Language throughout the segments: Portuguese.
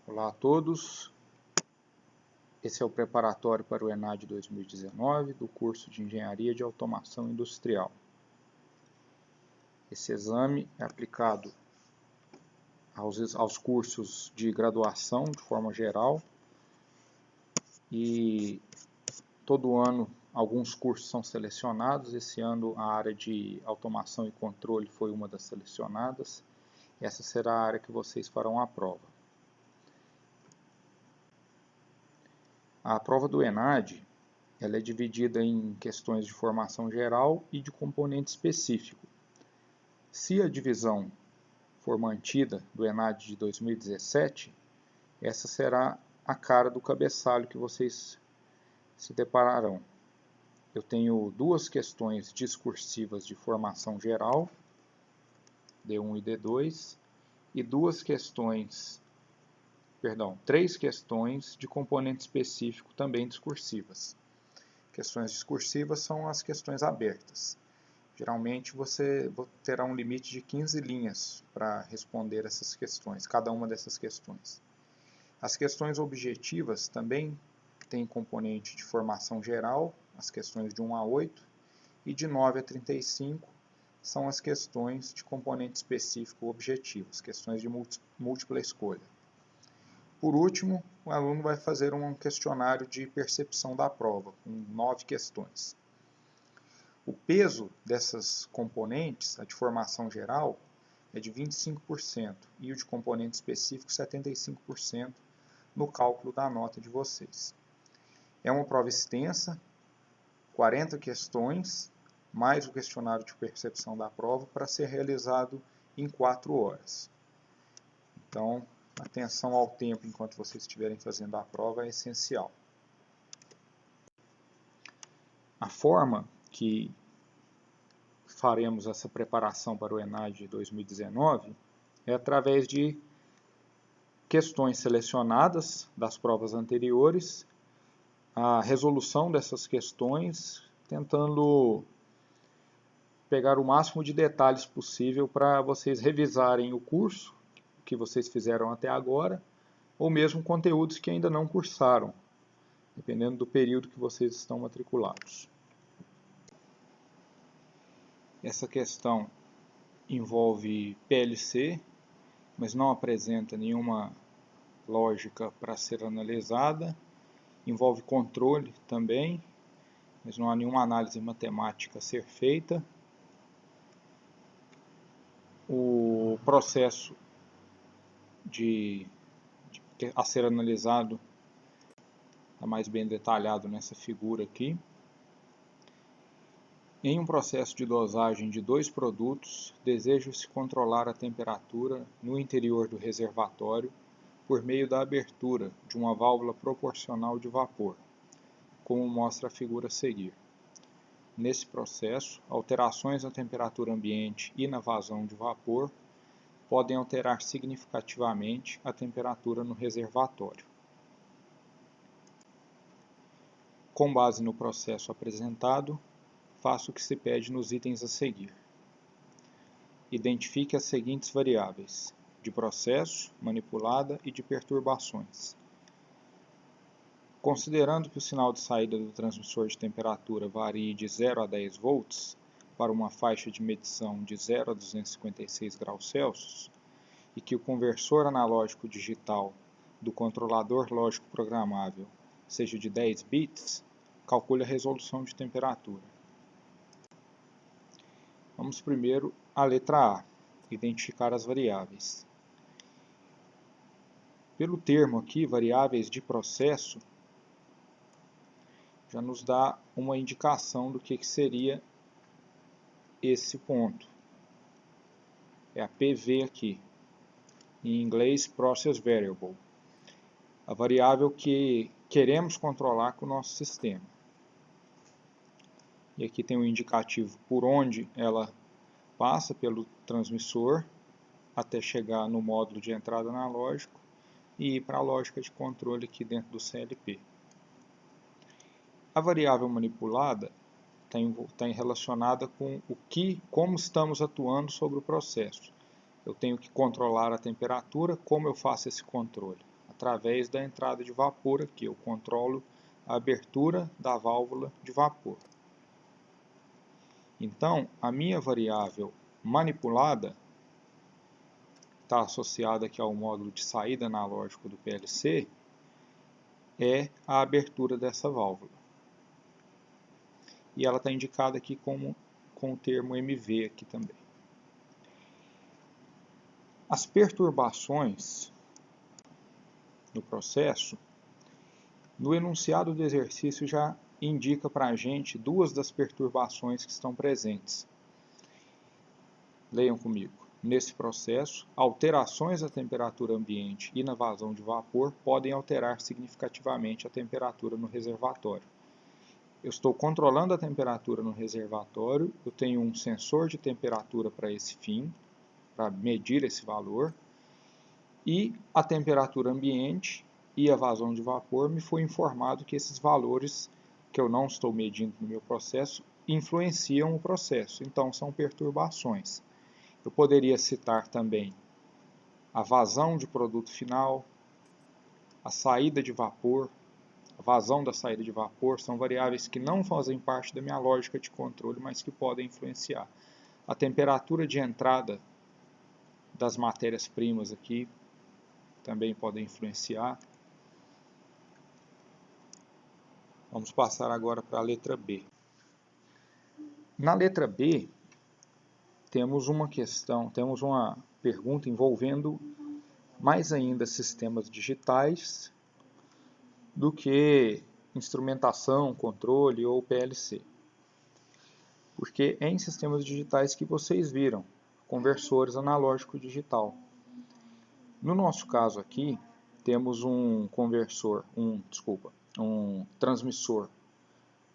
Olá a todos, esse é o preparatório para o ENAD 2019 do curso de Engenharia de Automação Industrial. Esse exame é aplicado aos cursos de graduação de forma geral e todo ano alguns cursos são selecionados. Esse ano a área de automação e controle foi uma das selecionadas. Essa será a área que vocês farão a prova. A prova do ENAD ela é dividida em questões de formação geral e de componente específico. Se a divisão for mantida do ENAD de 2017, essa será a cara do cabeçalho que vocês se depararão. Eu tenho duas questões discursivas de formação geral, D1 e D2, e três questões de componente específico também discursivas. Questões discursivas são as questões abertas. Geralmente você terá um limite de 15 linhas para responder essas questões, cada uma dessas questões. As questões objetivas também têm componente de formação geral, as questões de 1 a 8, e de 9 a 35 são as questões de componente específico objetivo, as questões de múltipla escolha. Por último, o aluno vai fazer um questionário de percepção da prova, com 9 questões. O peso dessas componentes, a de formação geral, é de 25% e o de componente específico 75% no cálculo da nota de vocês. É uma prova extensa, 40 questões, mais o questionário de percepção da prova, para ser realizado em 4 horas. Então, atenção ao tempo enquanto vocês estiverem fazendo a prova é essencial. A forma que faremos essa preparação para o ENAD 2019 é através de questões selecionadas das provas anteriores, a resolução dessas questões, tentando pegar o máximo de detalhes possível para vocês revisarem o curso que vocês fizeram até agora, ou mesmo conteúdos que ainda não cursaram, dependendo do período que vocês estão matriculados. Essa questão envolve PLC, mas não apresenta nenhuma lógica para ser analisada. Envolve controle também, mas não há nenhuma análise matemática a ser feita. O processo a ser analisado está mais bem detalhado nessa figura aqui. Em um processo de dosagem de 2 produtos, deseja-se controlar a temperatura no interior do reservatório por meio da abertura de uma válvula proporcional de vapor, como mostra a figura a seguir. Nesse processo, alterações na temperatura ambiente e na vazão de vapor podem alterar significativamente a temperatura no reservatório. Com base no processo apresentado, faça o que se pede nos itens a seguir. Identifique as seguintes variáveis: de processo, manipulada e de perturbações. Considerando que o sinal de saída do transmissor de temperatura varie de 0 a 10 volts para uma faixa de medição de 0 a 256 graus Celsius e que o conversor analógico digital do controlador lógico programável seja de 10 bits, calcule a resolução de temperatura. Vamos primeiro à letra A, identificar as variáveis. Pelo termo aqui, variáveis de processo, já nos dá uma indicação do que seria esse ponto. É a PV aqui, em inglês Process Variable, a variável que queremos controlar com o nosso sistema. E aqui tem um indicativo por onde ela passa pelo transmissor até chegar no módulo de entrada analógico e ir para a lógica de controle aqui dentro do CLP. A variável manipulada está relacionada com como estamos atuando sobre o processo. Eu tenho que controlar a temperatura. Como eu faço esse controle? através da entrada de vapor aqui. Eu controlo a abertura da válvula de vapor. Então, a minha variável manipulada está associada aqui ao módulo de saída analógico do PLC, é a abertura dessa válvula. E ela está indicada aqui com o termo MV aqui também. As perturbações no processo, no enunciado do exercício já indica para a gente duas das perturbações que estão presentes. Leiam comigo. Nesse processo, alterações na temperatura ambiente e na vazão de vapor podem alterar significativamente a temperatura no reservatório. Eu estou controlando a temperatura no reservatório, eu tenho um sensor de temperatura para esse fim, para medir esse valor, e a temperatura ambiente e a vazão de vapor me foi informado que esses valores que eu não estou medindo no meu processo influenciam o processo, então são perturbações. Eu poderia citar também a vazão de produto final, a saída de vapor, a vazão da saída de vapor, são variáveis que não fazem parte da minha lógica de controle, mas que podem influenciar. A temperatura de entrada das matérias-primas aqui também podem influenciar. Vamos passar agora para a letra B. Na letra B, temos uma pergunta envolvendo mais ainda sistemas digitais do que instrumentação, controle ou PLC. Porque é em sistemas digitais que vocês viram, conversores analógico digital. No nosso caso aqui, temos um transmissor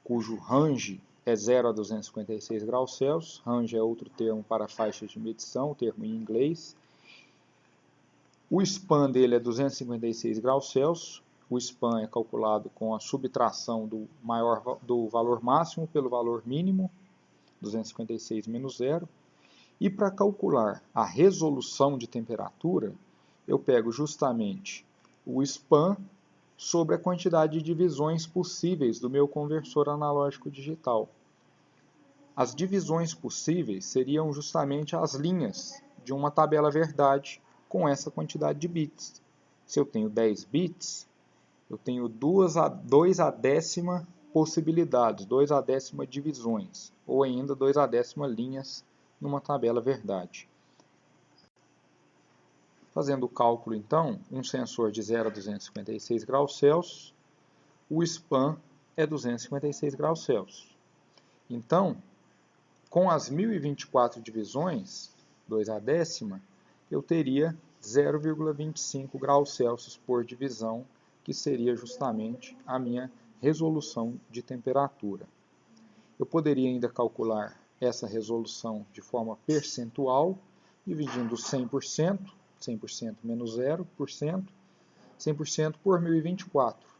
cujo range é 0 a 256 graus Celsius. Range é outro termo para faixas de medição, termo em inglês. O span dele é 256 graus Celsius. O span é calculado com a subtração do valor máximo pelo valor mínimo, 256 menos 0. E para calcular a resolução de temperatura, eu pego justamente o span sobre a quantidade de divisões possíveis do meu conversor analógico digital. As divisões possíveis seriam justamente as linhas de uma tabela verdade com essa quantidade de bits. Se eu tenho 10 bits, eu tenho 2 a décima possibilidades, 2 a décima divisões, ou ainda 2 a décima linhas numa tabela verdade. Fazendo o cálculo, então, um sensor de 0 a 256 graus Celsius, o span é 256 graus Celsius. Então, com as 1024 divisões, 2 a décima, eu teria 0,25 graus Celsius por divisão, que seria justamente a minha resolução de temperatura. Eu poderia ainda calcular essa resolução de forma percentual, dividindo 100%, 100% menos 0%, 100% por 1024.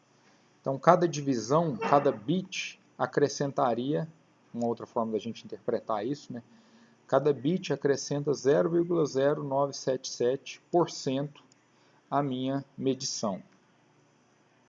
Então, cada divisão, cada bit, acrescentaria, uma outra forma da gente interpretar isso, né? Cada bit acrescenta 0,0977% à minha medição.